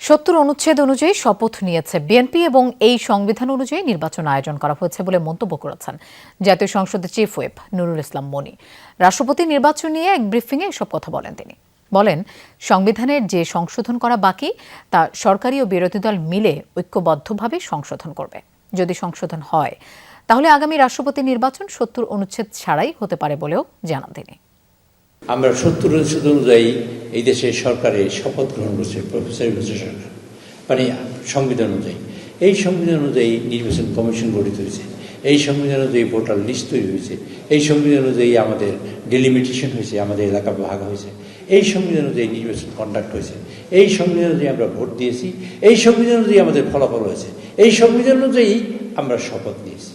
৭০ অনুচ্ছেদ অনুযায়ী শপথ নিয়েছে বিএনপি এবং এই সংবিধান অনুযায়ী নির্বাচন আয়োজন করা হয়েছে বলে মন্তব্য করেছেন জাতীয় সংসদের চিফ হুইপ নুরুল ইসলাম মনি। রাষ্ট্রপতি নির্বাচন নিয়ে এক ব্রিফিংয়ে এসব কথা বলেন তিনি। বলেন, সংবিধানের যে সংশোধন করা বাকি তা সরকারি ও বিরোধী দল মিলে ঐক্যবদ্ধভাবে সংশোধন করবে। যদি সংশোধন হয় তাহলে আগামী রাষ্ট্রপতি নির্বাচন ৭০ অনুচ্ছেদ ছাড়াই হতে পারে বলেও জানান তিনি। আমরা ৭০ অনুচ্ছেদ অনুযায়ী এই দেশের সরকারের শপথ গ্রহণ করছে প্রফেসর ইউনূস সরকার, মানে সংবিধান অনুযায়ী। এই সংবিধান অনুযায়ী নির্বাচন কমিশন গঠিত হয়েছে, এই সংবিধান অনুযায়ী ভোটার লিস্ট তৈরি হয়েছে, এই সংবিধান অনুযায়ী আমাদের ডেলিমিটেশন হয়েছে, আমাদের এলাকা ভাগ হয়েছে, এই সংবিধান অনুযায়ী নির্বাচন কন্ডাক্ট হয়েছে, এই সংবিধান অনুযায়ী আমরা ভোট দিয়েছি, এই সংবিধান অনুযায়ী আমাদের ফলাফল হয়েছে, এই সংবিধান অনুযায়ী আমরা শপথ নিয়েছি।